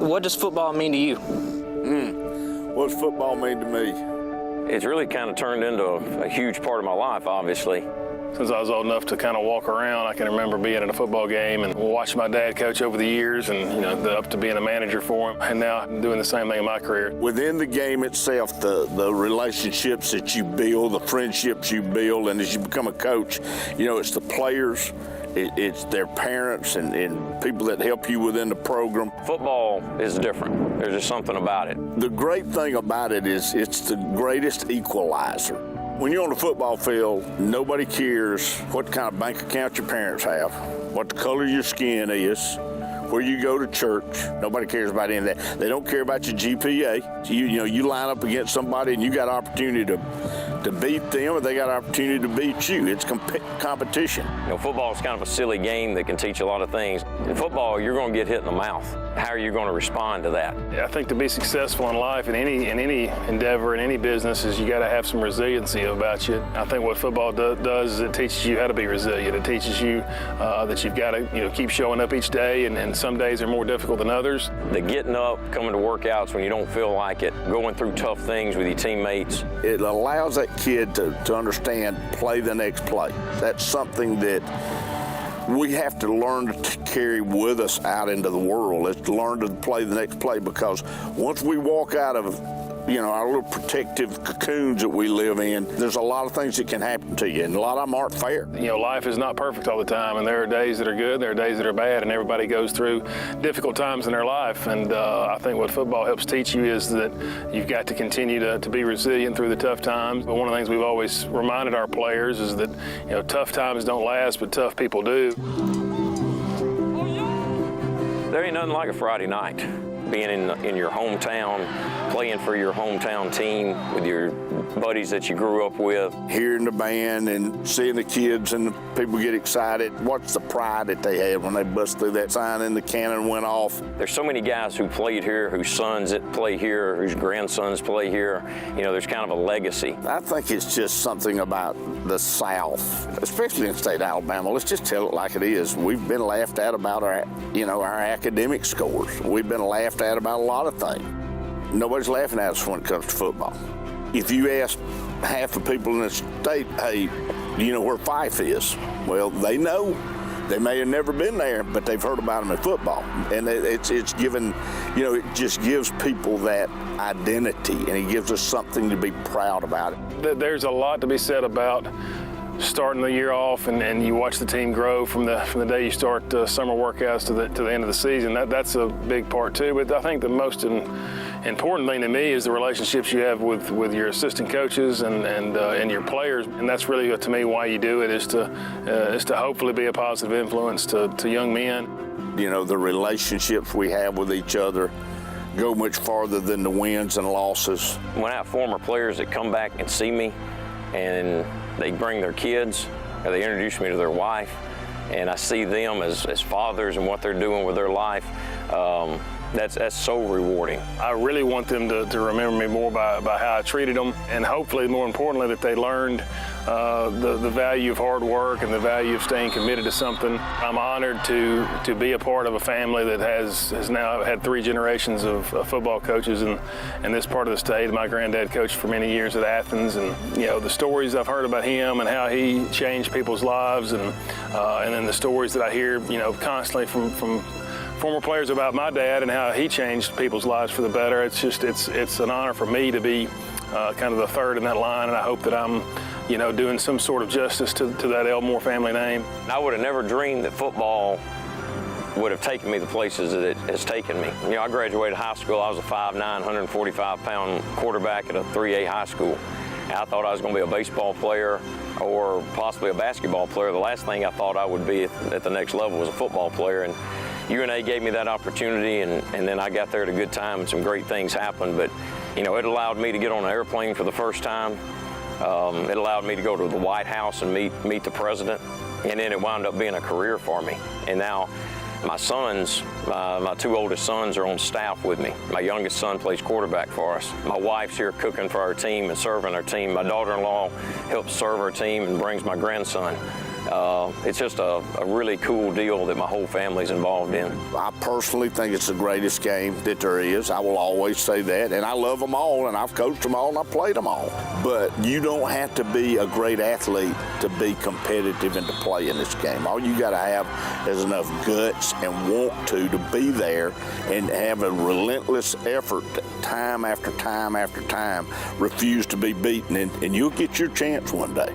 What does football mean to you? What does football mean to me? It's really kind of turned into a huge part of my life, obviously. Since I was old enough to kind of walk around, I can remember being at a football game and watching my dad coach over the years and, up to being a manager for him. And now I'm doing the same thing in my career. Within the game itself, the relationships that you build, the friendships you build, and as you become a coach, it's the players, it's their parents and people that help you within the program. Football is different. There's just something about it. The great thing about it is it's the greatest equalizer. When you're on the football field, nobody cares what kind of bank account your parents have, what the color of your skin is, where you go to church. Nobody cares about any of that. They don't care about your GPA. You line up against somebody and you got an opportunity to beat them, or they got an opportunity to beat you. It's competition. Football is kind of a silly game that can teach a lot of things. In football, you're going to get hit in the mouth. How are you going to respond to that? Yeah, I think to be successful in life, in any endeavor, in any business, is you got to have some resiliency about you. I think what football does is it teaches you how to be resilient. It teaches you that you've got to keep showing up each day, and some days are more difficult than others. The getting up, coming to workouts when you don't feel like it, going through tough things with your teammates. It allows that kid to understand play the next play. That's something that we have to learn to carry with us out into the world. It's to learn to play the next play, because once we walk out of our little protective cocoons that we live in, there's a lot of things that can happen to you, and a lot of them aren't fair. Life is not perfect all the time, and there are days that are good, there are days that are bad, and everybody goes through difficult times in their life. And I think what football helps teach you is that you've got to continue to be resilient through the tough times. But one of the things we've always reminded our players is that tough times don't last, but tough people do. There ain't nothing like a Friday night. Being in your hometown, playing for your hometown team with your buddies that you grew up with. Hearing the band and seeing the kids and the people get excited. What's the pride that they had when they bust through that sign and the cannon went off? There's so many guys who played here, whose sons that play here, whose grandsons play here. There's kind of a legacy. I think it's just something about the South, especially in the state of Alabama. Let's just tell it like it is. We've been laughed at about our academic scores. We've been laughed at about a lot of things. Nobody's laughing at us when it comes to football. If you ask half the people in the state, hey, do you know where Fife is? Well, they know. They may have never been there, but they've heard about them in football. And it's given, it just gives people that identity, and it gives us something to be proud about it. There's a lot to be said about starting the year off, and you watch the team grow from the day you start summer workouts to the end of the season. That's a big part too. But I think the most important thing to me is the relationships you have with your assistant coaches and your players. And that's really, to me, why you do it, is to hopefully be a positive influence to young men. The relationships we have with each other go much farther than the wins and losses. When I have former players that come back and see me, and they bring their kids, or they introduce me to their wife, and I see them as fathers and what they're doing with their life, that's so rewarding. I really want them to remember me more by how I treated them, and hopefully, more importantly, that they learned the value of hard work and the value of staying committed to something. I'm honored to be a part of a family that has now had 3 generations of football coaches in this part of the state. My granddad coached for many years at Athens, and the stories I've heard about him and how he changed people's lives, and then the stories that I hear constantly from former players about my dad and how he changed people's lives for the better. It's an honor for me to be kind of the third in that line, and I hope that I'm doing some sort of justice to that Elmore family name. I would have never dreamed that football would have taken me the places that it has taken me. I graduated high school. I was a 5'9", 145-pound quarterback at a 3A high school. And I thought I was going to be a baseball player or possibly a basketball player. The last thing I thought I would be at the next level was a football player. And UNA gave me that opportunity, and then I got there at a good time, and some great things happened. But, it allowed me to get on an airplane for the first time. It allowed me to go to the White House and meet the president, and then it wound up being a career for me. And now my sons, my 2 oldest sons, are on staff with me. My youngest son plays quarterback for us. My wife's here cooking for our team and serving our team. My daughter-in-law helps serve our team and brings my grandson. It's just a really cool deal that my whole family's involved in. I personally think it's the greatest game that there is. I will always say that, and I love them all, and I've coached them all, and I've played them all. But you don't have to be a great athlete to be competitive and to play in this game. All you got to have is enough guts and want to be there and have a relentless effort time after time after time, refuse to be beaten, and you'll get your chance one day.